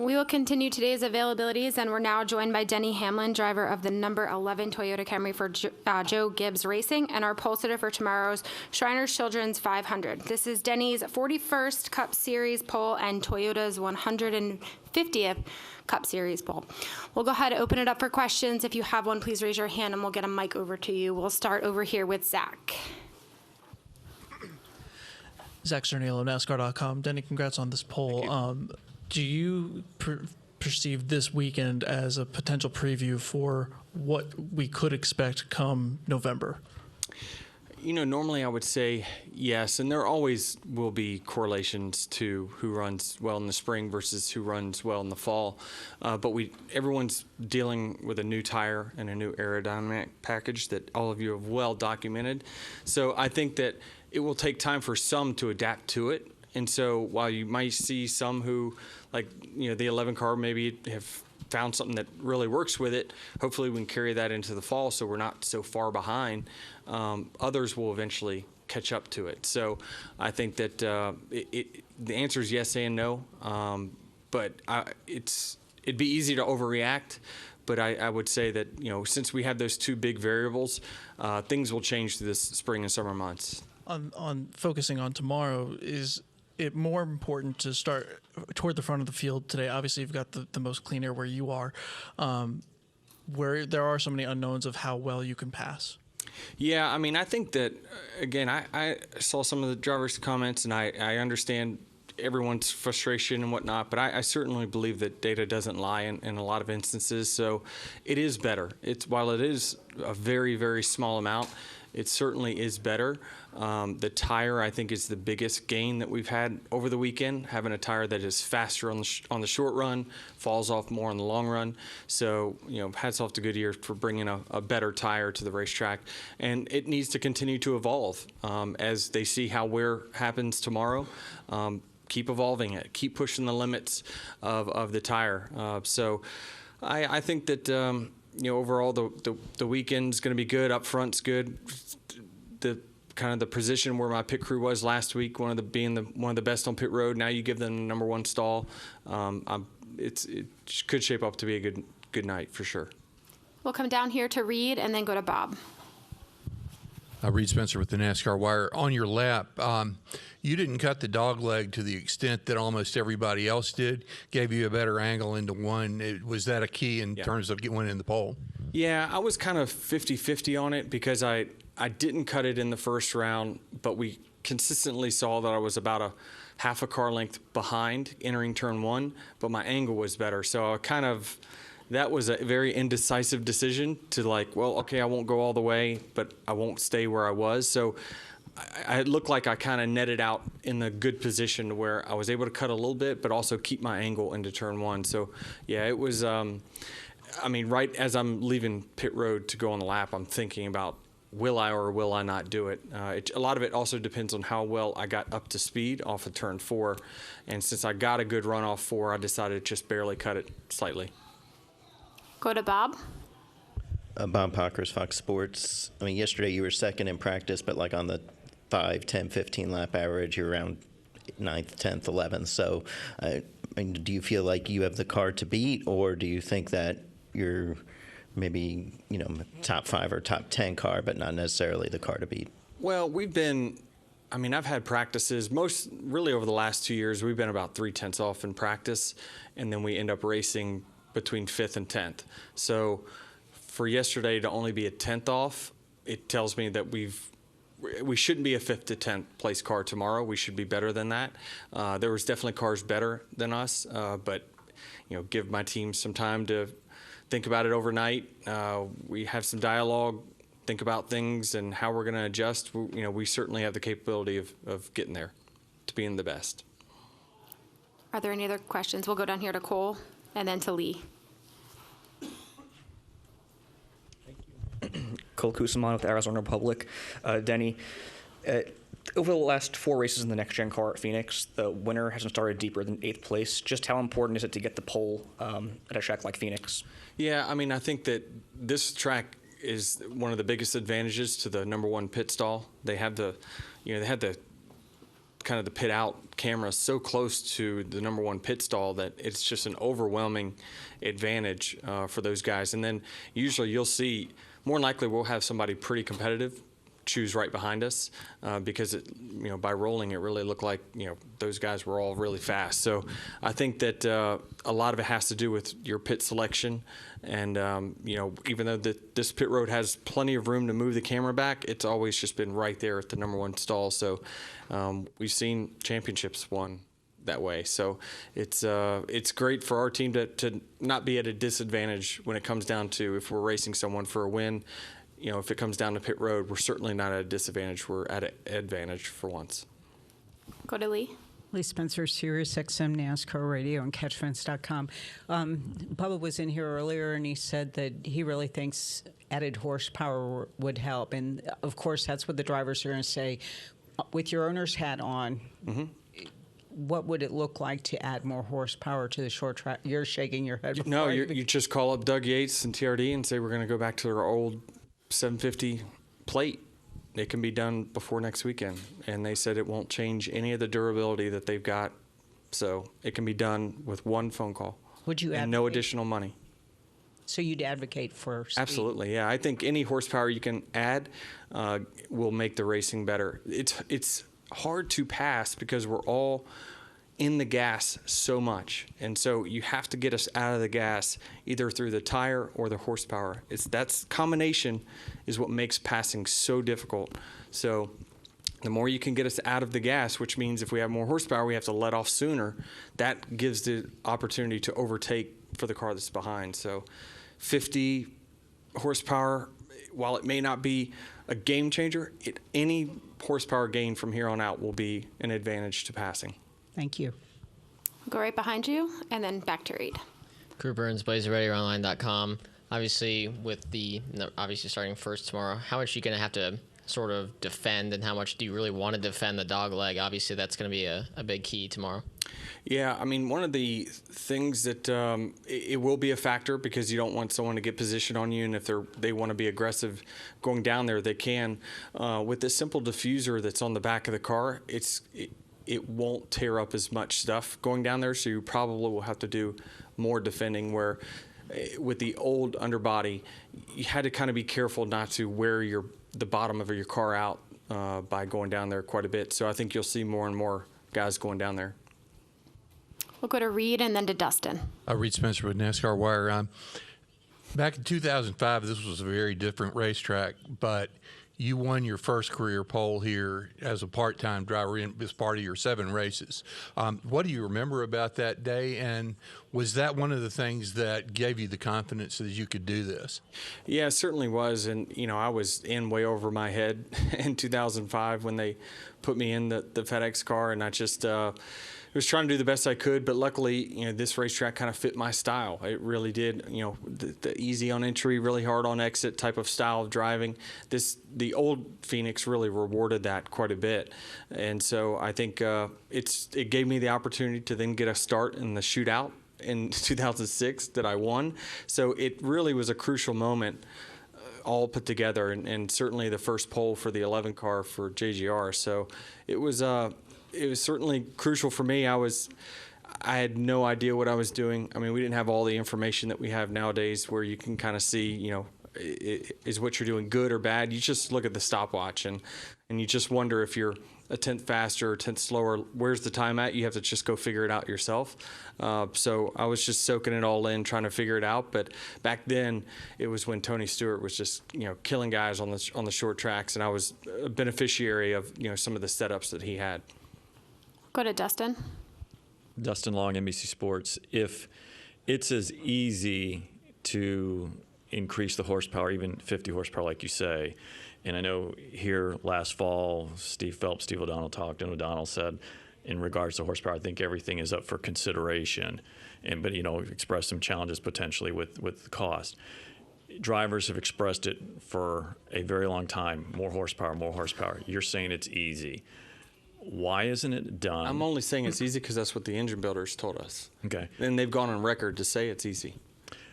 We will continue today's availabilities, and we're now joined by Denny Hamlin, driver of the number 11 Toyota Camry for Joe Gibbs Racing, and our pole sitter for tomorrow's Shriners Children's 500. This is Denny's 41st Cup Series pole and Toyota's 150th Cup Series pole. We'll go ahead and open it up for questions. If you have one, please raise your hand, and we'll get a mic over to you. We'll start over here with Zach. Zach Cernillo, NASCAR.com. Denny, congrats on this pole. Do you perceive this weekend as a potential preview for what we could expect come November? You know, normally I would say yes, and there always will be correlations to who runs well in the spring versus who runs well in the fall. But everyone's dealing with a new tire and a new aerodynamic package that all of you have well documented. So I think that it will take time for some to adapt to it. And so while you might see some who, like, you know, the 11 car maybe have found something that really works with it, hopefully we can carry that into the fall so we're not so far behind. Others will eventually catch up to it. So I think that the answer is yes and no, but it'd be easy to overreact. But I would say that, you know, since we have those two big variables, things will change through this spring and summer months. On focusing on tomorrow, is it more important to start toward the front of the field today? Obviously, you've got the most clean air where you are, where there are so many unknowns of how well you can pass. Yeah, I mean, I think that, again, I saw some of the drivers' comments, and I understand everyone's frustration and whatnot, but I certainly believe that data doesn't lie in a lot of instances, so it is better. While it is a very, very small amount, it certainly is better. The tire, I think, is the biggest gain that we've had over the weekend, having a tire that is faster on the short run, falls off more on the long run. So, you know, hats off to Goodyear for bringing a better tire to the racetrack. And it needs to continue to evolve as they see how wear happens tomorrow. Keep evolving it, keep pushing the limits of the tire. So I think that, you know, overall the weekend's going to be good. Up front's good. The kind of the position where my pit crew was last week, being one of the best on pit road. Now you give them the number one stall. It could shape up to be a good night for sure. We'll come down here to Reed and then go to Bob. Reed Spencer with the NASCAR Wire. On your lap, you didn't cut the dog leg to the extent that almost everybody else did. Gave you a better angle into one. Was that a key in terms of winning the pole? Yeah, I was kind of 50-50 on it because I didn't cut it in the first round, but we consistently saw that I was about a half a car length behind entering turn one, but my angle was better. So that was a very indecisive decision to, like, well, okay, I won't go all the way, but I won't stay where I was. So it looked like I kind of netted out in a good position to where I was able to cut a little bit, but also keep my angle into turn one. So, yeah, it was, I mean, right as I'm leaving pit road to go on the lap, I'm thinking about, will I or will I not do it? A lot of it also depends on how well I got up to speed off of turn four. And since I got a good run off four, I decided to just barely cut it slightly. Go to Bob. Bob Pockers, Fox Sports. I mean, yesterday you were second in practice, but like on the 5, 10, 15 lap average, you're around 9th, 10th, 11th. So, I mean, do you feel like you have the car to beat, or do you think that you're maybe, you know, top 5 or top 10 car, but not necessarily the car to beat? Well, I've had practices really over the last 2 years. We've been about 0.3 off in practice, and then we end up racing between 5th and 10th. So for yesterday to only be a 10th off, it tells me that we shouldn't be a 5th to 10th place car tomorrow. We should be better than that. There was definitely cars better than us, but, you know, give my team some time to think about it overnight. We have some dialogue, think about things and how we're going to adjust. We certainly have the capability of getting there to being the best. Are there any other questions? We'll go down here to Cole and then to Lee. Cole Kusaman with Arizona Republic. Denny, over the last 4 races in the next-gen car at Phoenix, the winner hasn't started deeper than 8th place. Just how important is it to get the pole at a track like Phoenix? Yeah, I mean, I think that this track is one of the biggest advantages to the number one pit stall. They have the kind of the pit out camera so close to the number one pit stall that it's just an overwhelming advantage for those guys. And then usually you'll see, more than likely we'll have somebody pretty competitive choose right behind us because by rolling it really looked like those guys were all really fast. So I think that a lot of it has to do with your pit selection, and even though this pit road has plenty of room to move the camera back, it's always just been right there at the number one stall. So we've seen championships won that way. So it's great for our team to not be at a disadvantage when it comes down to if we're racing someone for a win. If it comes down to pit road, we're certainly not at a disadvantage. We're at an advantage for once. Go to Lee. Lee Spencer, Sirius XM NASCAR Radio and catchfence.com. Bubba was in here earlier, and he said that he really thinks added horsepower would help. And, of course, that's what the drivers are going to say. With your owner's hat on, what would it look like to add more horsepower to the short track? You're shaking your head. No, you just call up Doug Yates and TRD and say we're going to go back to our old 750 plate. It can be done before next weekend, and they said it won't change any of the durability that they've got, so it can be done with one phone call. Would you and no additional money? So you'd advocate for speed? Absolutely, yeah. I think any horsepower you can add will make the racing better. It's hard to pass because we're all in the gas so much, and so you have to get us out of the gas either through the tire or the horsepower. That combination is what makes passing so difficult. So the more you can get us out of the gas, which means if we have more horsepower, we have to let off sooner. That gives the opportunity to overtake for the car that's behind. So 50 horsepower, while it may not be a game changer, any horsepower gain from here on out will be an advantage to passing. Thank you. Go right behind you, and then back to Reed. Crew Burns, BlazerRadioOnline.com. Obviously, with obviously starting first tomorrow, how much are you going to have to sort of defend, and how much do you really want to defend the dog leg? Obviously, that's going to be a big key tomorrow. Yeah, I mean, one of the things that it will be a factor because you don't want someone to get position on you, and if they want to be aggressive going down there, they can. With this simple diffuser that's on the back of the car, it won't tear up as much stuff going down there, so you probably will have to do more defending, where with the old underbody, you had to kind of be careful not to wear the bottom of your car out by going down there quite a bit. So I think you'll see more and more guys going down there. We'll go to Reed and then to Dustin. Reed Spencer with NASCAR Wire. Back in 2005, this was a very different racetrack, but you won your first career pole here as a part-time driver as part of your 7 races. What do you remember about that day, and was that one of the things that gave you the confidence that you could do this? Yeah, it certainly was, and I was in way over my head in 2005 when they put me in the FedEx car, and I just was trying to do the best I could, but luckily, this racetrack kind of fit my style. It really did. The easy on entry, really hard on exit type of style of driving. The old Phoenix really rewarded that quite a bit, and so I think it gave me the opportunity to then get a start in the shootout in 2006 that I won. So it really was a crucial moment, all put together, and certainly the first pole for the 11 car for JGR. So it was certainly crucial for me. I had no idea what I was doing. I mean, we didn't have all the information that we have nowadays where you can kind of see, is what you're doing good or bad. You just look at the stopwatch and you just wonder if you're a tenth faster or a tenth slower. Where's the time at? You have to just go figure it out yourself. So I was just soaking it all in, trying to figure it out. But back then, it was when Tony Stewart was just killing guys on the short tracks, and I was a beneficiary of some of the setups that he had. Go to Dustin. Dustin Long, NBC Sports. If it's as easy to increase the horsepower, even 50 horsepower, like you say, and I know here last fall, Steve Phelps, Steve O'Donnell talked, and O'Donnell said, in regards to horsepower, I think everything is up for consideration, but expressed some challenges potentially with the cost. Drivers have expressed it for a very long time. More horsepower, more horsepower. You're saying it's easy. Why isn't it done? I'm only saying it's easy because that's what the engine builders told us. Okay. And they've gone on record to say it's easy.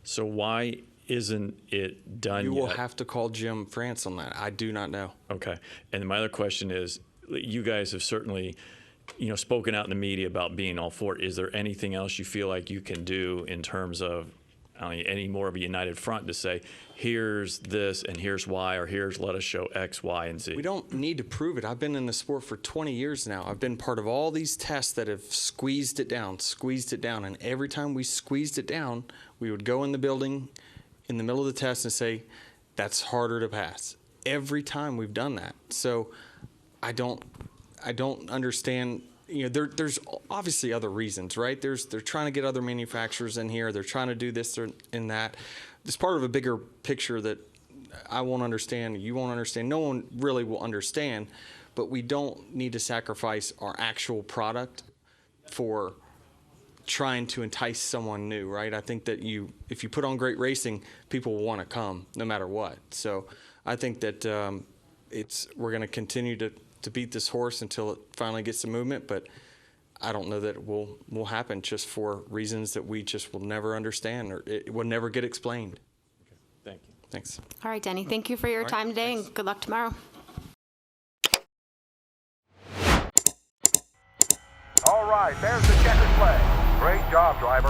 So why isn't it done yet? You will have to call Jim France on that. I do not know. Okay. And my other question is, you guys have certainly spoken out in the media about being all for it. Is there anything else you feel like you can do in terms of any more of a united front to say, here's this and here's why, or here's let us show X, Y, and Z? We don't need to prove it. I've been in the sport for 20 years now. I've been part of all these tests that have squeezed it down. And every time we squeezed it down, we would go in the building in the middle of the test and say, that's harder to pass. Every time we've done that. So I don't understand. There's obviously other reasons, right? They're trying to get other manufacturers in here. They're trying to do this or in that. It's part of a bigger picture that I won't understand. You won't understand. No one really will understand. But we don't need to sacrifice our actual product for trying to entice someone new, right? I think that if you put on great racing, people will want to come no matter what. So I think that we're going to continue to beat this horse until it finally gets some movement, but I don't know that it will happen just for reasons that we just will never understand, or it will never get explained. Okay. Thank you. Thanks. All right, Denny, thank you for your time today, and good luck tomorrow. All right, there's the checkered flag. Great job, driver.